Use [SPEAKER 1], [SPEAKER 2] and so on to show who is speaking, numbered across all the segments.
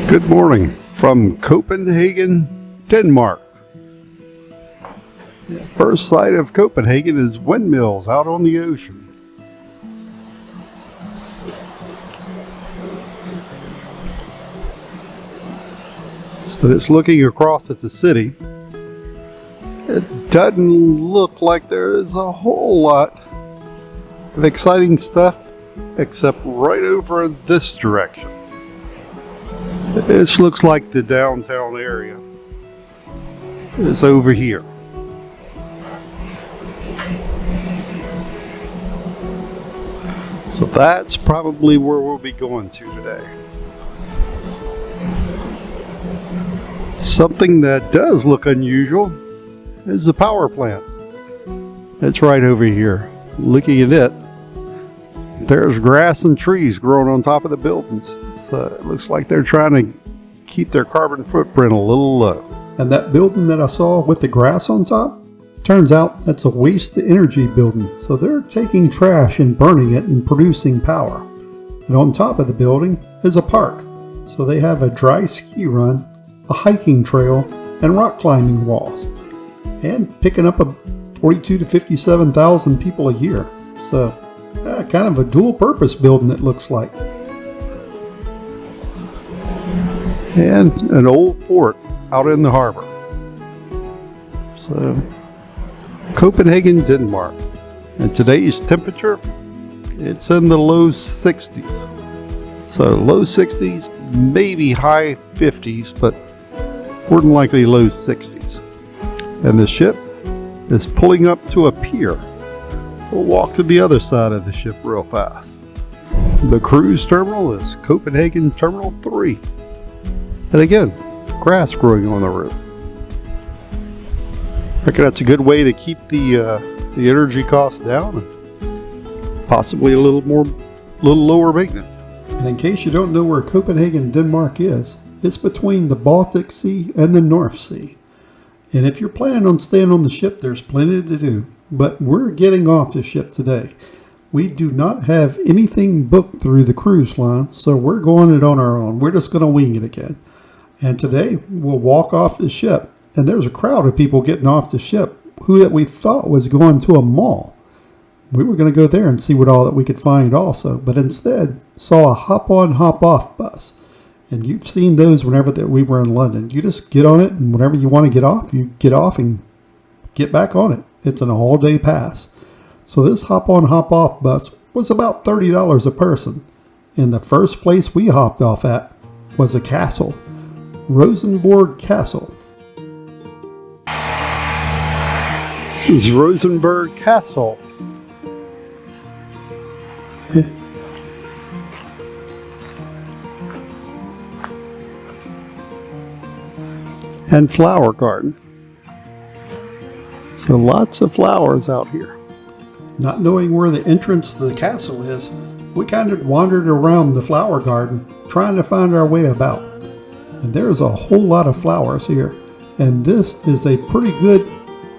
[SPEAKER 1] Good morning from Copenhagen, Denmark. First sight of Copenhagen is windmills out on the ocean. So it's looking across at the city. It doesn't look like there is a whole lot of exciting stuff except right over in this direction. This looks like the downtown area is over here. So that's probably where we'll be going to today. Something that does look unusual is the power plant. It's right over here. Looking at it, there's grass and trees growing on top of the buildings. So it looks like they're trying to keep their carbon footprint a little low.
[SPEAKER 2] And that building that I saw with the grass on top, turns out that's a waste to energy building. So they're taking trash and burning it and producing power. And on top of the building is a park. So they have a dry ski run, a hiking trail, and rock climbing walls. And picking up a 42 to 57,000 people a year. So kind of a dual purpose building it looks like.
[SPEAKER 1] And an old fort out in the harbor. So Copenhagen, Denmark. And today's temperature, it's in the low 60s. So low 60s, maybe high 50s, but more than likely low 60s. And the ship is pulling up to a pier. We'll walk to the other side of the ship real fast. The cruise terminal is Copenhagen Terminal 3. And again, grass growing on the roof. I reckon that's a good way to keep the energy costs down and possibly a little lower maintenance.
[SPEAKER 2] And in case you don't know where Copenhagen, Denmark is, it's between the Baltic Sea and the North Sea. And if you're planning on staying on the ship, there's plenty to do. But we're getting off the ship today. We do not have anything booked through the cruise line, so we're going it on our own. We're just going to wing it again. And today we'll walk off the ship, and there's a crowd of people getting off the ship who that we thought was going to a mall. We were going to go there and see what all that we could find also, but instead saw a hop-on, hop-off bus. And you've seen those whenever that we were in London. You just get on it, and whenever you want to get off, you get off and get back on it. It's an all-day pass. So this hop-on, hop-off bus was about $30 a person. And the first place we hopped off at was a castle. Rosenborg Castle.
[SPEAKER 1] This is Rosenborg Castle. And flower garden. So lots of flowers out here.
[SPEAKER 2] Not knowing where the entrance to the castle is, we kind of wandered around the flower garden trying to find our way about. And there's a whole lot of flowers here. And this is a pretty good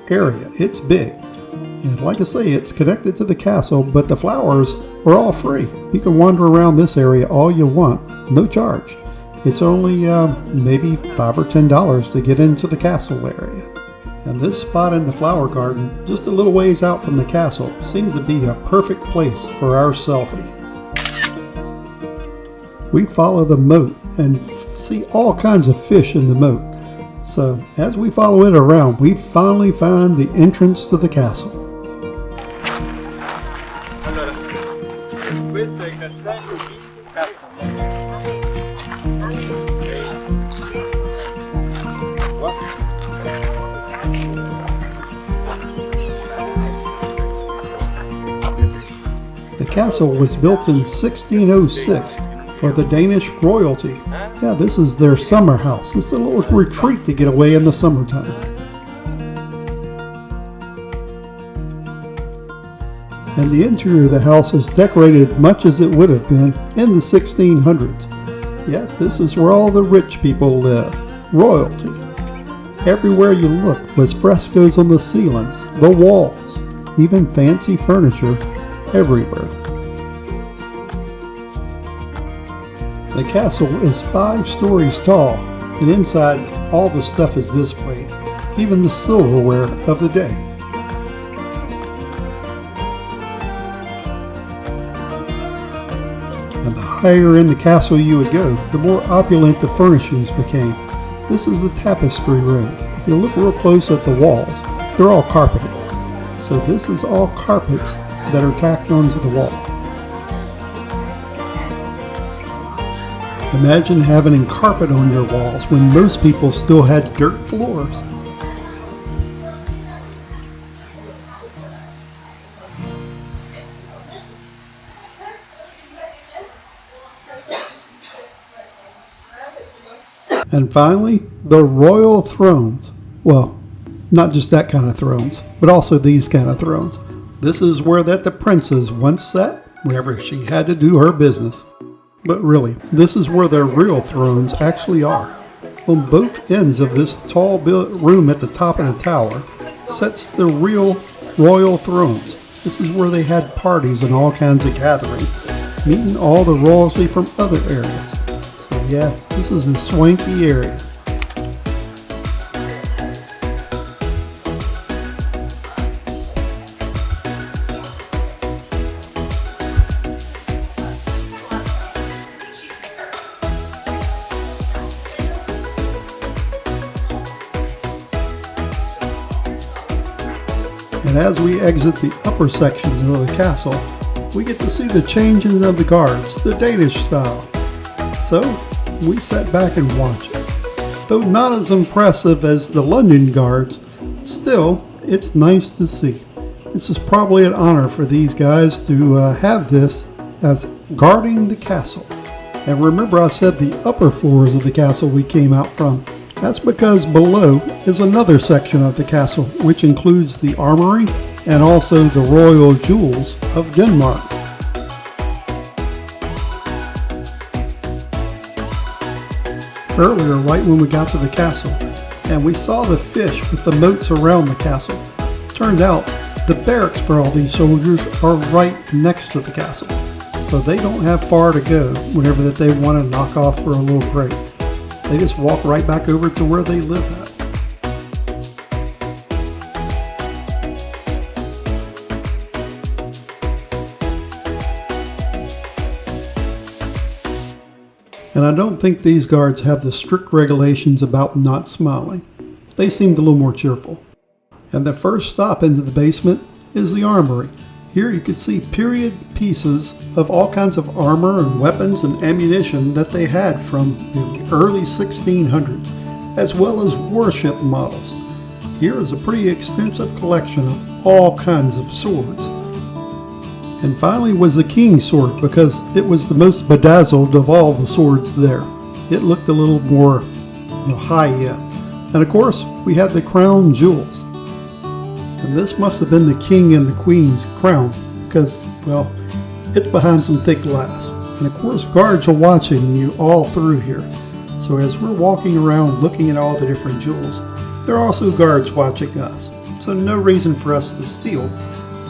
[SPEAKER 2] area. It's big. And like I say, it's connected to the castle, but the flowers are all free. You can wander around this area all you want, no charge. It's only maybe $5 or $10 to get into the castle area. And this spot in the flower garden, just a little ways out from the castle, seems to be a perfect place for our selfie. We follow the moat and see all kinds of fish in the moat. So as we follow it around, we finally find the entrance to the castle.
[SPEAKER 3] Allora, questo è il castello di Cazzo.
[SPEAKER 2] The castle was built in 1606 for the Danish royalty. Yeah, this is their summer house. It's a little retreat to get away in the summertime. And the interior of the house is decorated much as it would have been in the 1600s. Yeah, this is where all the rich people live. Royalty. Everywhere you look was frescoes on the ceilings, the walls, even fancy furniture everywhere. The castle is 5 stories tall, and inside all the stuff is displayed, even the silverware of the day. And the higher in the castle you would go, the more opulent the furnishings became. This is the tapestry room. If you look real close at the walls, they're all carpeted. So this is all carpets that are tacked onto the wall. Imagine having carpet on your walls when most people still had dirt floors. And finally, the royal thrones. Well, not just that kind of thrones, but also these kind of thrones. This is where that the princess once sat whenever she had to do her business. But really, this is where their real thrones actually are. On both ends of this tall room at the top of the tower sits the real royal thrones. This is where they had parties and all kinds of gatherings, meeting all the royalty from other areas. So yeah, this is a swanky area. And as we exit the upper sections of the castle, we get to see the changing of the guards, the Danish style. So, we sat back and watched it. Though not as impressive as the London guards, still, it's nice to see. This is probably an honor for these guys to have this as guarding the castle. And remember I said the upper floors of the castle we came out from. That's because below is another section of the castle, which includes the armory and also the royal jewels of Denmark. Earlier, right when we got to the castle, and we saw the fish with the moats around the castle. Turned out, the barracks for all these soldiers are right next to the castle, so they don't have far to go whenever that they want to knock off for a little break. They just walk right back over to where they live at. And I don't think these guards have the strict regulations about not smiling. They seemed a little more cheerful. And the first stop into the basement is the armory. Here you can see period pieces of all kinds of armor and weapons and ammunition that they had from the early 1600s, as well as warship models. Here is a pretty extensive collection of all kinds of swords. And finally was the king's sword, because it was the most bedazzled of all the swords there. It looked a little more high end. And of course, we had the crown jewels. And this must have been the king and the queen's crown, because, well, it's behind some thick glass. And of course, guards are watching you all through here. So as we're walking around looking at all the different jewels, there are also guards watching us. So no reason for us to steal.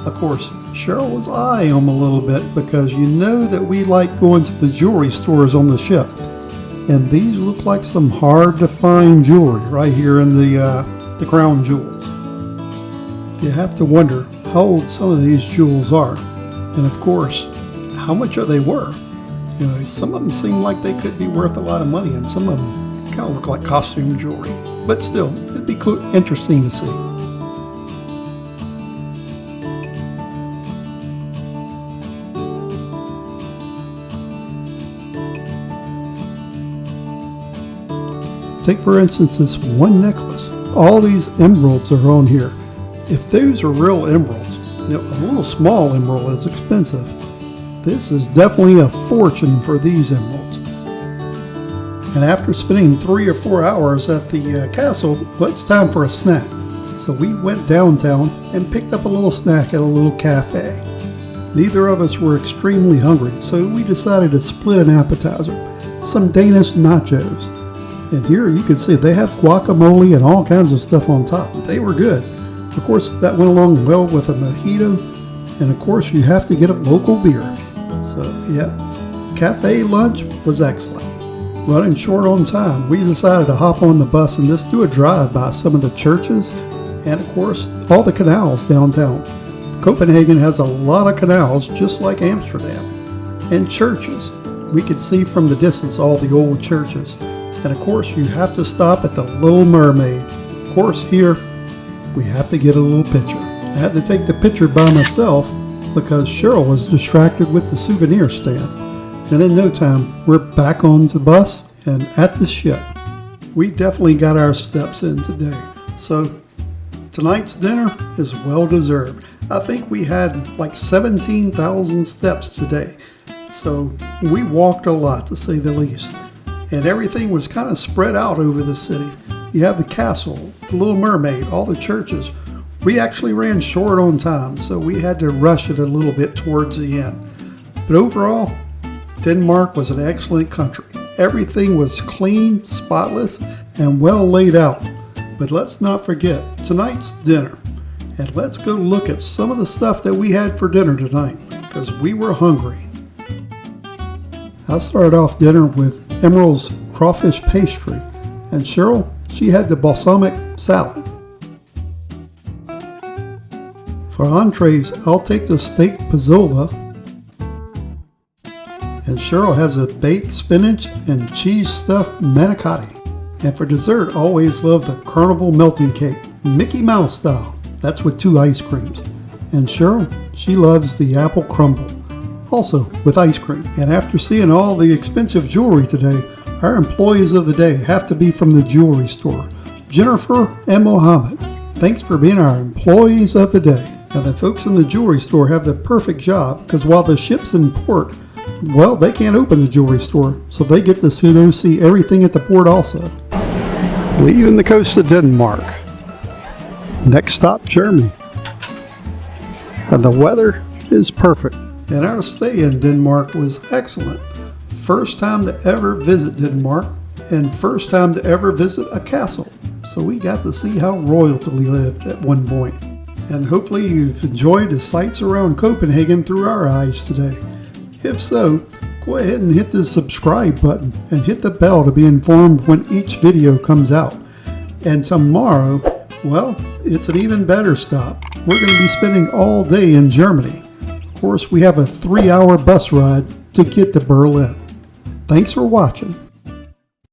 [SPEAKER 2] Of course, Cheryl was eyeing them a little bit, because you know that we like going to the jewelry stores on the ship. And these look like some hard to find jewelry right here in the crown jewels. You have to wonder how old some of these jewels are, and of course, how much are they worth? Some of them seem like they could be worth a lot of money, and some of them kind of look like costume jewelry. But still, it'd be interesting to see. Take for instance this one necklace. All these emeralds are on here. If those are real emeralds, a little small emerald is expensive. This is definitely a fortune for these emeralds. And after spending 3 or 4 hours at the castle, well, it's time for a snack. So we went downtown and picked up a little snack at a little cafe. Neither of us were extremely hungry, so we decided to split an appetizer, some Danish nachos. And here you can see they have guacamole and all kinds of stuff on top. They were good. Of course, that went along well with a mojito, and of course you have to get a local beer. So, yeah, cafe lunch was excellent. Running short on time, we decided to hop on the bus and just do a drive by some of the churches and, of course, all the canals downtown. Copenhagen has a lot of canals, just like Amsterdam, and churches. We could see from the distance all the old churches. And, of course, you have to stop at the Little Mermaid. Of course, here, we have to get a little picture. I had to take the picture by myself because Cheryl was distracted with the souvenir stand. And in no time, we're back on the bus and at the ship. We definitely got our steps in today. So tonight's dinner is well deserved. I think we had like 17,000 steps today. So we walked a lot, to say the least. And everything was kind of spread out over the city. You have the castle, the Little Mermaid, all the churches. We actually ran short on time, so we had to rush it a little bit towards the end. But overall, Denmark was an excellent country. Everything was clean, spotless, and well laid out. But let's not forget tonight's dinner. And let's go look at some of the stuff that we had for dinner tonight, because we were hungry. I started off dinner with Emerald's crawfish pastry, and Cheryl, she had the balsamic salad. For entrees, I'll take the steak pozzola, and Cheryl has a baked spinach and cheese stuffed manicotti. And for dessert, I always love the Carnival melting cake, Mickey Mouse style. That's with 2 ice creams. And Cheryl, she loves the apple crumble, also with ice cream. And after seeing all the expensive jewelry today, our employees of the day have to be from the jewelry store, Jennifer and Mohammed. Thanks for being our employees of the day. Now the folks in the jewelry store have the perfect job because while the ship's in port, well, they can't open the jewelry store, so they get to see everything at the port also.
[SPEAKER 1] Leaving the coast of Denmark. Next stop, Germany. And the weather is perfect.
[SPEAKER 2] And our stay in Denmark was excellent. First time to ever visit Denmark, and first time to ever visit a castle. So we got to see how royalty lived at one point. And hopefully you've enjoyed the sights around Copenhagen through our eyes today. If so, go ahead and hit the subscribe button and hit the bell to be informed when each video comes out. And tomorrow, well, it's an even better stop. We're going to be spending all day in Germany. Of course, we have a 3-hour bus ride to get to Berlin. Thanks for watching.